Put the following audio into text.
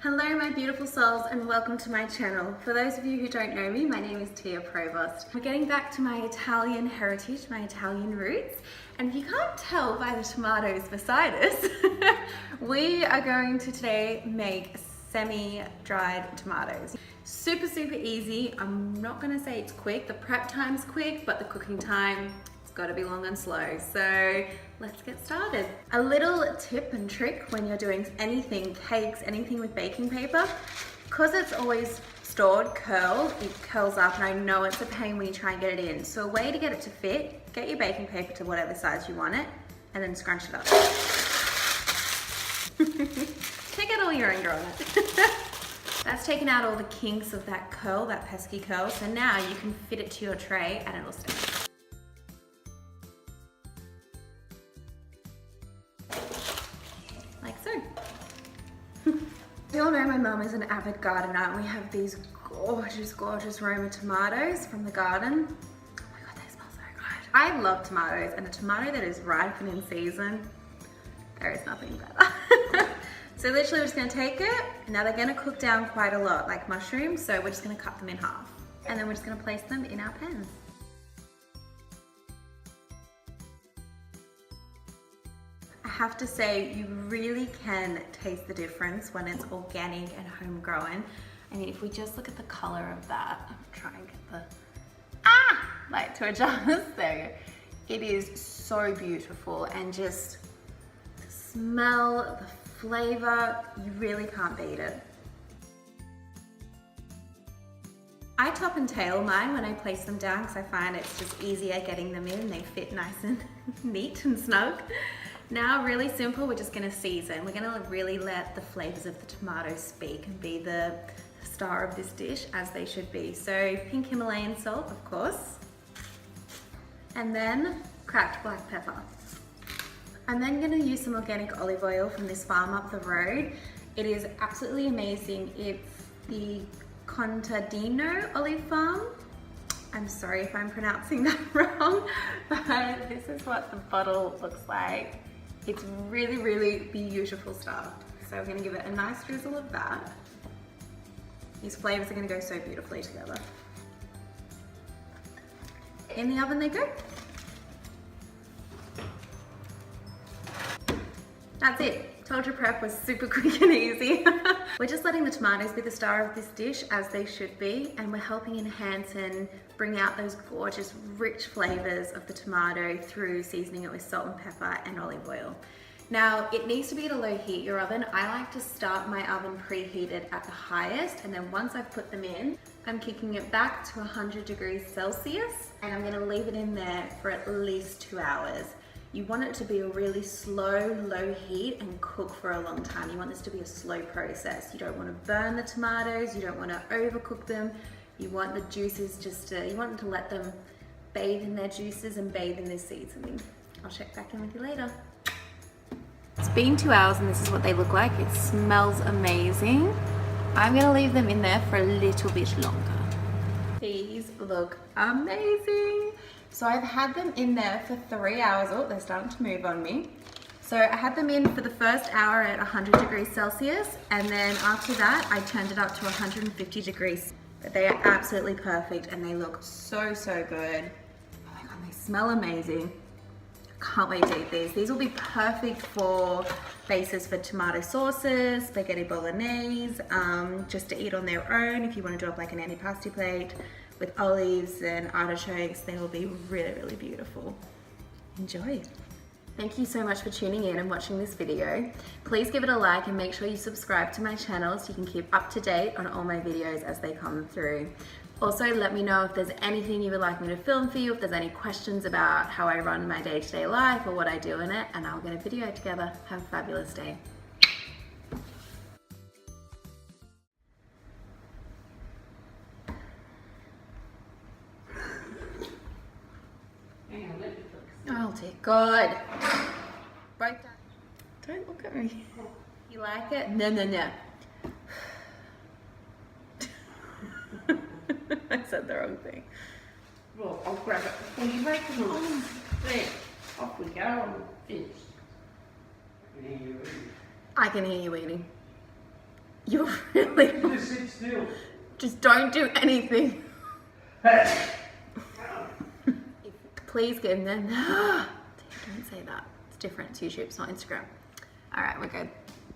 Hello my beautiful souls and welcome to my channel. For those of you who don't know me, my name is Provost. We're getting back to my Italian heritage, my Italian roots, and if you can't tell by the tomatoes beside us, we are going to today make semi-dried tomatoes. Super easy. I'm not going to say it's quick, the prep time's quick, but the cooking time, got to be long and slow. So let's get started. A little tip and trick when you're doing anything, cakes, anything with baking paper, because it's always stored curled, it curls up, and I know it's a pain when you try and get it in. So a way to get it to fit, get your baking paper to whatever size you want it, and then scrunch it up. Take out all your anger on it. That's taken out all the kinks of that curl, that pesky curl, so now you can fit it to your tray and it'll stay. Like so. You all know my mum is an avid gardener and we have these gorgeous Roma tomatoes from the garden. Oh my god, they smell so good. I love tomatoes, and a tomato that is ripe and in season, there is nothing better. So literally we're just gonna take it. Now they're gonna cook down quite a lot, like mushrooms, so we're just gonna cut them in half. And then we're just gonna place them in our pans. I have to say, you really can taste the difference when it's organic and homegrown. I mean, if we just look at the color of that, I'm trying to get the, light to adjust, there you go. It is so beautiful, and just the smell, the flavor, you really can't beat it. I top and tail mine when I place them down because I find it's just easier getting them in. They fit nice and neat and snug. Now, really simple, we're just gonna season. We're gonna really let the flavors of the tomatoes speak and be the star of this dish, as they should be. So pink Himalayan salt, of course. And then cracked black pepper. I'm then gonna use some organic olive oil from this farm up the road. It is absolutely amazing. It's the Contadino olive farm. I'm sorry if I'm pronouncing that wrong, but this is what the bottle looks like. It's really beautiful stuff. So we're gonna give it a nice drizzle of that. These flavors are gonna go so beautifully together. In the oven they go. That's it. Told you prep was super quick and easy. We're just letting the tomatoes be the star of this dish, as they should be, and we're helping enhance and bring out those gorgeous, rich flavors of the tomato through seasoning it with salt and pepper and olive oil. Now, it needs to be at a low heat, your oven. I like to start my oven preheated at the highest, and then once I've put them in, I'm kicking it back to 100 degrees Celsius, and I'm gonna leave it in there for at least 2 hours. You want it to be a really slow, low heat and cook for a long time. You want this to be a slow process. You don't want to burn the tomatoes, you don't want to overcook them. You want the juices you want to let them bathe in their juices and bathe in their seasoning. I'll check back in with you later. It's been 2 hours and this is what they look like. It smells amazing. I'm gonna leave them in there for a little bit longer. These look amazing. So I've had them in there for 3 hours. Oh, they're starting to move on me. So I had them in for the first hour at 100 degrees Celsius, and then after that, I turned it up to 150 degrees. But they are absolutely perfect, and they look so good. Oh my god, they smell amazing. Can't wait to eat these. These will be perfect for bases for tomato sauces, spaghetti bolognese, just to eat on their own. If you want to do up like an antipasti plate with olives and artichokes, they will be really beautiful. Enjoy. Thank you so much for tuning in and watching this video. Please give it a like and make sure you subscribe to my channel so you can keep up to date on all my videos as they come through. Also, let me know if there's anything you would like me to film for you, if there's any questions about how I run my day-to-day life or what I do in it, and I'll get a video together. Have a fabulous day. Oh dear God. Right there. Don't look at me. You like it? No. I said the wrong thing. Well, I'll grab it before you make them. Oh, there. Off we go on the finish. I can hear you eating. You're really... Just sit still. Just don't do anything. Please give them... Don't say that. It's different. It's YouTube, it's not Instagram. All right, we're good.